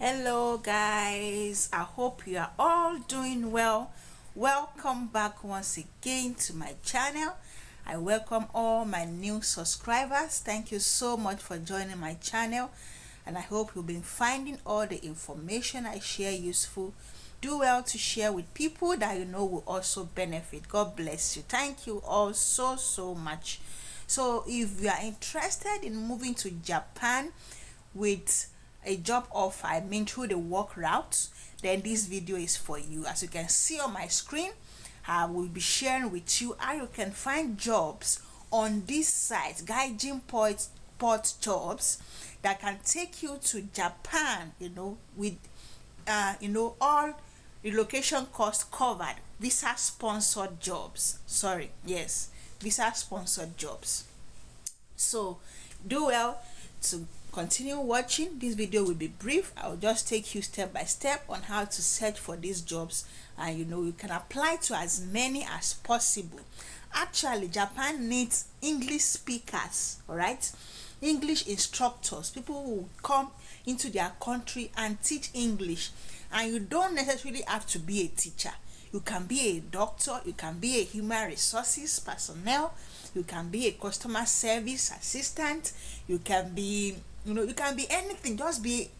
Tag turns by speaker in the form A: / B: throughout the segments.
A: Hello guys, I hope you are all doing well. Welcome back once again to my channel. I welcome all my new subscribers. Thank you so much for joining my channel, and I hope you've been finding all the information I share useful. Do well to share with people that you know will also benefit. God bless you. Thank you all so much. So if you are interested in moving to Japan with a job offer, I mean through the work route, then this video is for you. As you can see on my screen, I will be sharing with you how you can find jobs on this site, Gaijin Port Jobs, that can take you to Japan, with all relocation costs covered. Visa sponsored jobs, visa sponsored jobs. So do well to continue watching. This video will be brief. I'll just take you step by step on how to search for these jobs, and you can apply to as many as possible. Actually, Japan needs English speakers, all right, English instructors, people who come into their country and teach English. And you don't necessarily have to be a teacher. You can be a doctor, you can be a human resources personnel, you can be a customer service assistant, you can be anything. Just be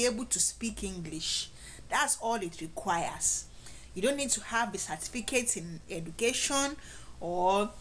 A: able to speak English. That's all it requires. You don't need to have a certificate in education or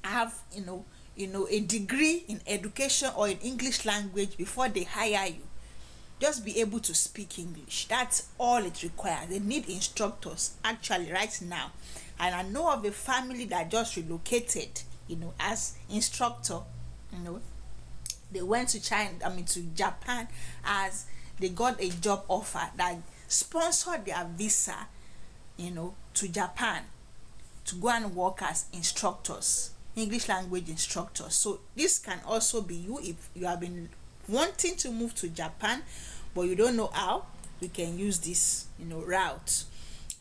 A: have a degree in education or in English language before they hire you. Just be able to speak English. That's all it requires. They need instructors actually right now. And I know of a family that just relocated, as instructor. They went to to Japan, as they got a job offer that sponsored their visa, to Japan to go and work as instructors, English language instructors. So this can also be you if you have been wanting to move to Japan but you don't know how. You can use this route.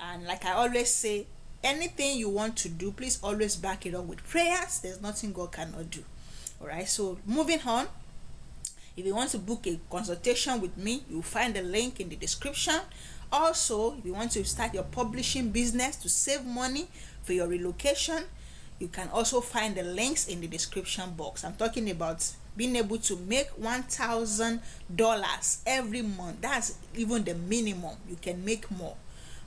A: And like I always say, anything you want to do, please always back it up with prayers. There's nothing God cannot do. All right, so moving on. If you want to book a consultation with me, you'll find the link in the description. Also, if you want to start your publishing business to save money for your relocation, you can also find the links in the description box. I'm talking about being able to make $1,000 every month. That's even the minimum. You can make more,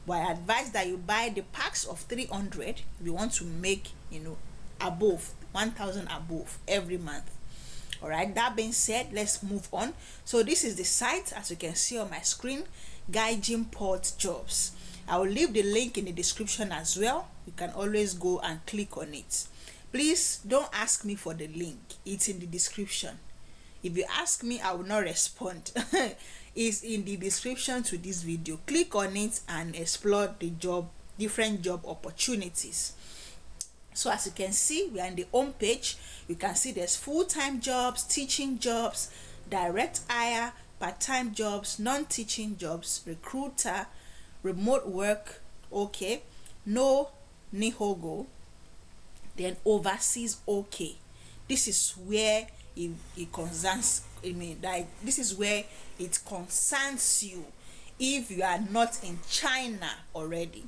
A: but I advise that you buy the packs of 300 if you want to make above 1,000 above every month. All right, that being said, let's move on. So this is the site, as you can see on my screen, Gaijin Port Jobs. I will leave the link in the description as well. You can always go and click on it. Please don't ask me for the link. It's in the description. If you ask me, I will not respond. It's in the description to this video. Click on it and explore the different job opportunities. So as you can see, we are in the home page. You can see there's full-time jobs, teaching jobs, direct hire, part-time jobs, non-teaching jobs, recruiter, remote work, okay, no Nihogo, then overseas, okay. This is where it concerns, this is where it concerns you if you are not in China already,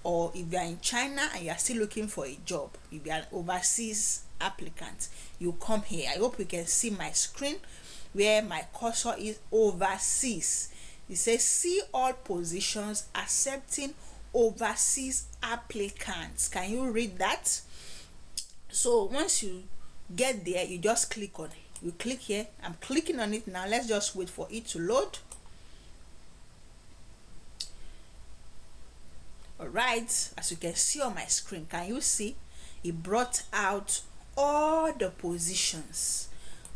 A: or if you are in China and you are still looking for a job. If you are an overseas applicant, you come here. I hope you can see my screen where my cursor is overseas. It says see all positions accepting overseas applicants. Can you read that? So once you get there, you just click on it. You click here. I'm clicking on it now. Let's just wait for it to load. All right, as you can see on my screen, can you see it brought out all the positions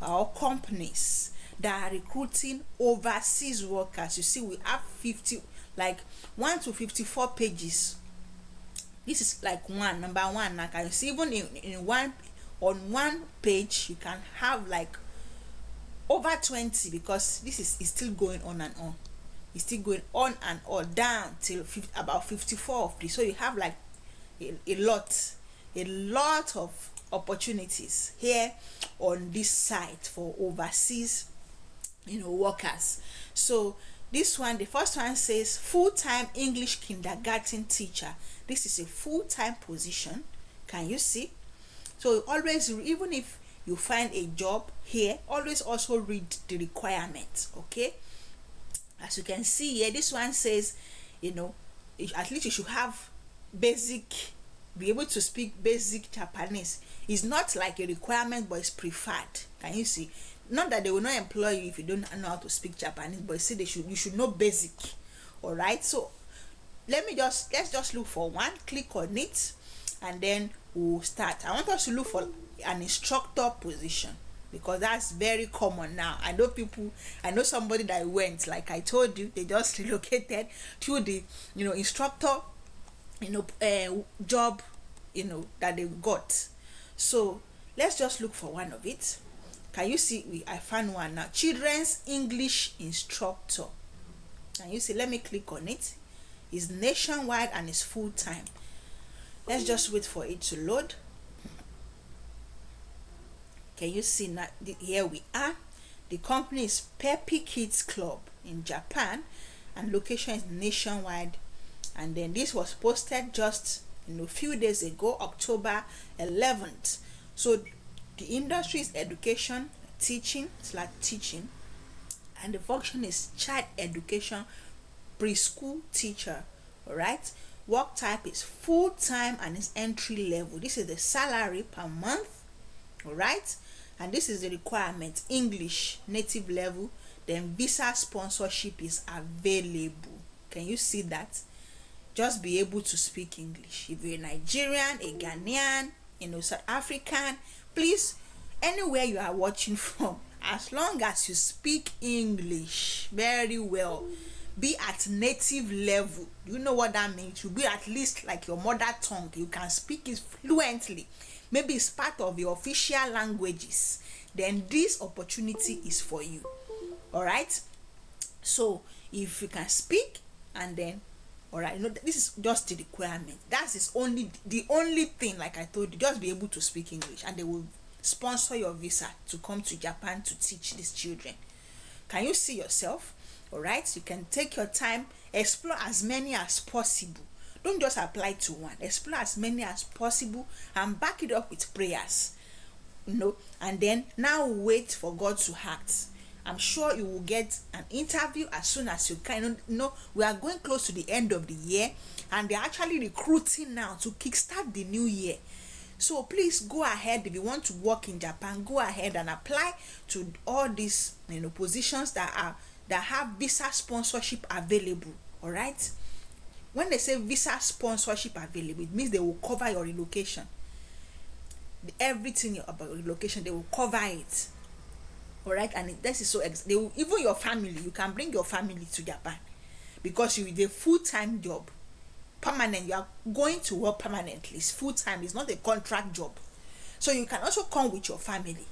A: or companies that are recruiting overseas workers? You see, we have 1 to 54 pages. This is like number one. Now can you see, even on one page you can have like over 20, because this is still going on and on. It's still going on and on down till about 54 of these. So you have like a lot of opportunities here on this site for overseas workers. So this one, the first one says full-time English kindergarten teacher. This is a full-time position. Can you see? So always, even if you find a job here, always also read the requirements. Okay, as you can see here, this one says, at least you should have basic, be able to speak basic Japanese. It's not like a requirement, but it's preferred. Can you see? Not that they will not employ you if you don't know how to speak Japanese, but see, you should know basic. All right, so let's just look for one, click on it, and then we'll start. I want us to look for an instructor position, because that's very common now. I know somebody that went, like I told you, they just relocated to the instructor job that they got. So let's just look for one of it. Can you see? I found one now. Children's English instructor. Can you see? Let me click on it. It's nationwide and it's full time. Let's just wait for it to load. Can you see now? Here we are. The company is KDP Kids Club in Japan, and location is nationwide. And then this was posted just a few days ago, October 11th. So the industry is education, teaching, and the function is child education, preschool teacher. All right, work type is full-time and is entry level. This is the salary per month. All right, and this is the requirement: English native level. Then visa sponsorship is available. Can you see that? Just be able to speak English. If you're a Nigerian, a Ghanaian, South African, please, anywhere you are watching from, as long as you speak English very well, be at native level. You know what that means? You be at least like your mother tongue. You can speak it fluently. Maybe it's part of your official languages. Then this opportunity is for you. All right. So if you can speak, and then, all right, this is just the requirement. That is the only thing. Like I told you, just be able to speak English, and they will sponsor your visa to come to Japan to teach these children. Can you see yourself? All right, you can take your time, explore as many as possible. Don't just apply to one. Explore as many as possible and back it up with prayers. And then now wait for God to act. I'm sure you will get an interview as soon as you can. We are going close to the end of the year, and they're actually recruiting now to kickstart the new year. So please go ahead. If you want to work in Japan, go ahead and apply to all these positions that have visa sponsorship available. All right. When they say visa sponsorship available, it means they will cover your relocation. Everything about relocation, they will cover it. All right, and this is so they will, even your family, you can bring your family to Japan, because you the full-time job, permanent. You are going to work permanently. It's full-time. It's not a contract job. So you can also come with your family.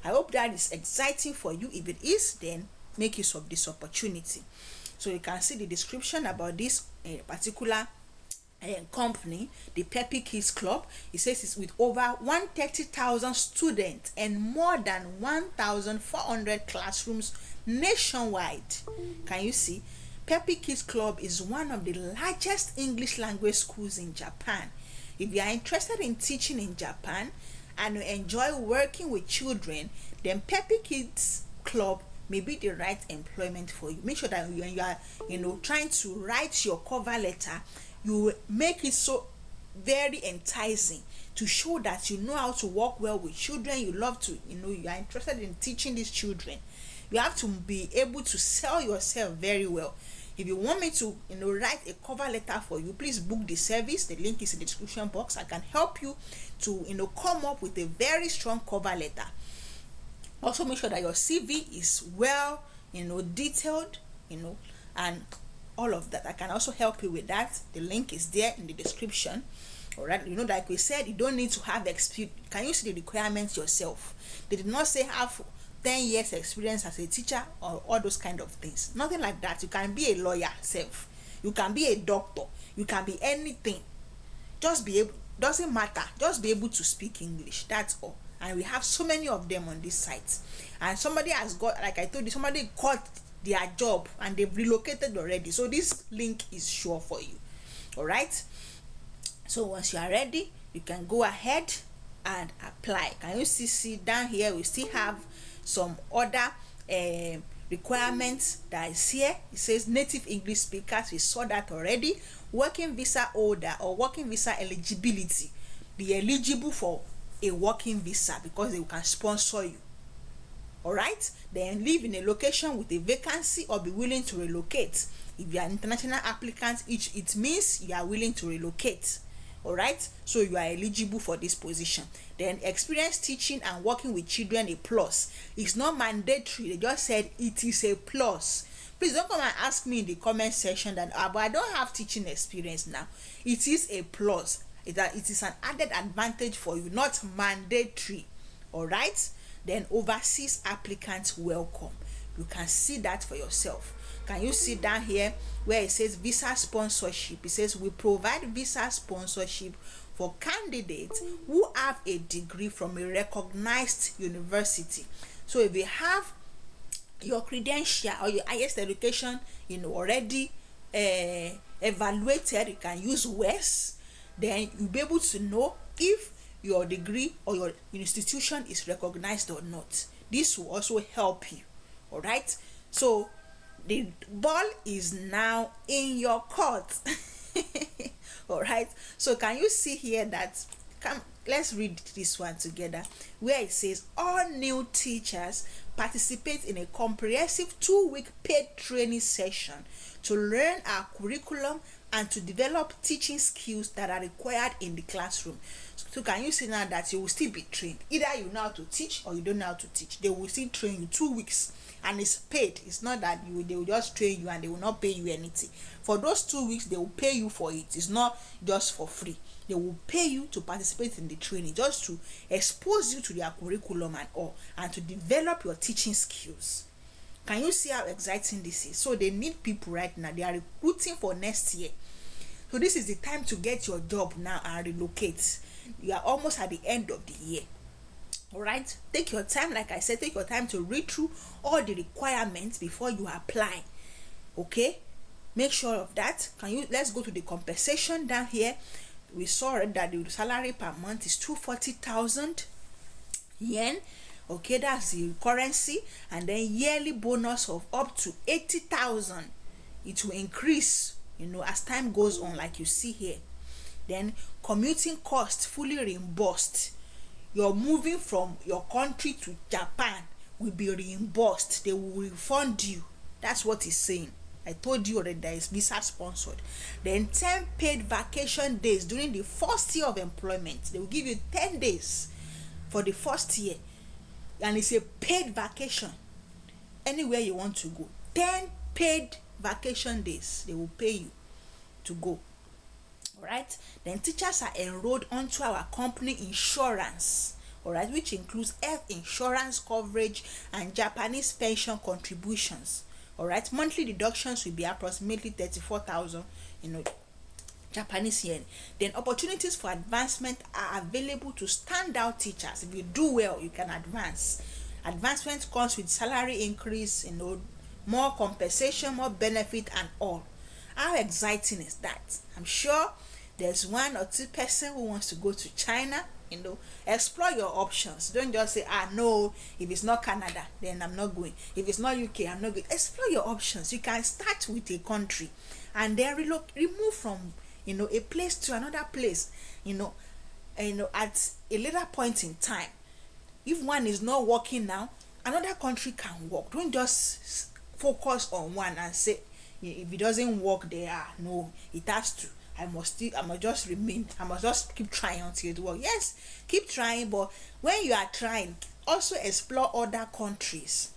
A: I hope that is exciting for you. If it is, then make use of this opportunity. So you can see the description about this particular company, the KDP Kids Club. It says it's with over 130,000 students and more than 1,400 classrooms nationwide. Can you see? KDP Kids Club is one of the largest English language schools in Japan. If you are interested in teaching in Japan and you enjoy working with children, then KDP Kids Club may be the right employment for you. Make sure that when you are trying to write your cover letter, you make it so very enticing to show that you know how to work well with children. You love to, you are interested in teaching these children. You have to be able to sell yourself very well. If you want me to, write a cover letter for you, please book the service. The link is in the description box. I can help you to, come up with a very strong cover letter. Also, make sure that your CV is well, detailed, and all of that. I can also help you with that. The link is there in the description. All right, like we said, you don't need to have experience. Can you see the requirements yourself? They did not say have 10 years experience as a teacher or all those kind of things. Nothing like that. You can be a lawyer self. You can be a doctor. You can be anything. Just be able, doesn't matter. Just be able to speak English. That's all. and we have so many of them on this site. And somebody has got, like I told you, somebody got their job and they've relocated already, so this link is sure for you. All right, so once you are ready, you can go ahead and apply. Can you see down here we still have some other requirements that is here. It says native English speakers, we saw that already. Working visa holder or working visa eligibility, be eligible for a working visa because they can sponsor you. All right, then live in a location with a vacancy or be willing to relocate. If you are an international applicant, it means you are willing to relocate. All right, so you are eligible for this position. Then experience teaching and working with children, a plus. It's not mandatory, they just said it is a plus. Please don't come and ask me in the comment section that but I don't have teaching experience now. It is a plus. It is an added advantage for you, not mandatory. All right, then overseas applicants welcome. You can see that for yourself. Can you see down here where it says visa sponsorship? It says we provide visa sponsorship for candidates who have a degree from a recognized university. So if you have your credential or your highest education, already evaluated, you can use WES. Then you'll be able to know if your degree or your institution is recognized or not. This will also help you. All right, so the ball is now in your court. All right, so can you see here that, let's read this one together, where it says all new teachers participate in a comprehensive 2-week paid training session to learn our curriculum and to develop teaching skills that are required in the classroom. So can you see now that you will still be trained? Either you know how to teach or you don't know how to teach. They will still train you 2 weeks, and it's paid. It's not that they will just train you and they will not pay you anything. For those 2 weeks, they will pay you for it. It's not just for free. They will pay you to participate in the training, just to expose you to their curriculum and all, and to develop your teaching skills. Can you see how exciting this is? So they need people right now. They are recruiting for next year. So this is the time to get your job now and relocate. You are almost at the end of the year. All right, take your time. Like I said, take your time to read through all the requirements before you apply. Okay, make sure of that. Let's go to the compensation down here. We saw that the salary per month is 240,000 yen. Okay, that's the currency. And then yearly bonus of up to 80,000. It will increase, as time goes on, like you see here. Then commuting costs fully reimbursed. You're moving from your country to Japan will be reimbursed. They will refund you. That's what it's saying. I told you already that it's visa sponsored. Then 10 paid vacation days during the first year of employment. They will give you 10 days for the first year, and it's a paid vacation anywhere you want to go. 10 paid vacation days they will pay you to go. All right, then teachers are enrolled onto our company insurance, all right, which includes health insurance coverage and Japanese pension contributions. All right, monthly deductions will be approximately 34,000 Japanese yen. Then opportunities for advancement are available to standout teachers. If you do well, you can advance. Advancement comes with salary increase, more compensation, more benefit, and all. How exciting is that? I'm sure there's 1 or 2 person who wants to go to China. Explore your options. Don't just say, no, if it's not Canada, then I'm not going. If it's not UK, I'm not going. Explore your options. You can start with a country and then remove from a place to another place, at a later point in time. If one is not working now, another country can work. Don't just focus on one and say, if it doesn't work there, no, it has to. I must just keep trying until it works. Yes, keep trying, but when you are trying, also explore other countries.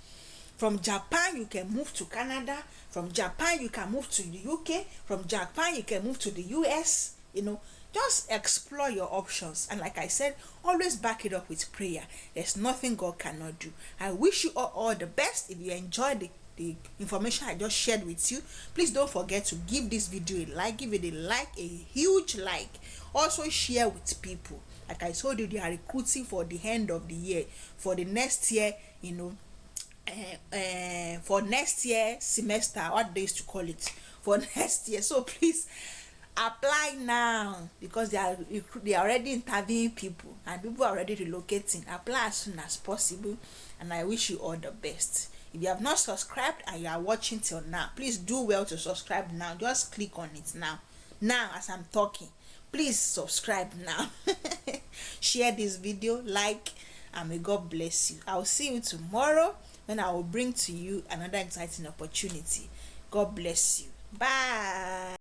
A: From Japan, you can move to Canada. From Japan, you can move to the UK. From Japan, you can move to the US. Just explore your options. And like I said, always back it up with prayer. There's nothing God cannot do. I wish you all the best. If you enjoyed the information I just shared with you, please don't forget to give this video a like. Give it a huge like. Also share with people. Like I told you, they are recruiting for the end of the year, for the next year, for next year semester, what they used to call it, for next year. So please apply now, because they are already interviewing people and people are already relocating. Apply as soon as possible, and I wish you all the best. If you have not subscribed and you are watching till now, please do well to subscribe now. Just click on it now as I'm talking. Please subscribe now. Share this video, like, and may God bless you. I'll see you tomorrow when I will bring to you another exciting opportunity. God bless you. Bye.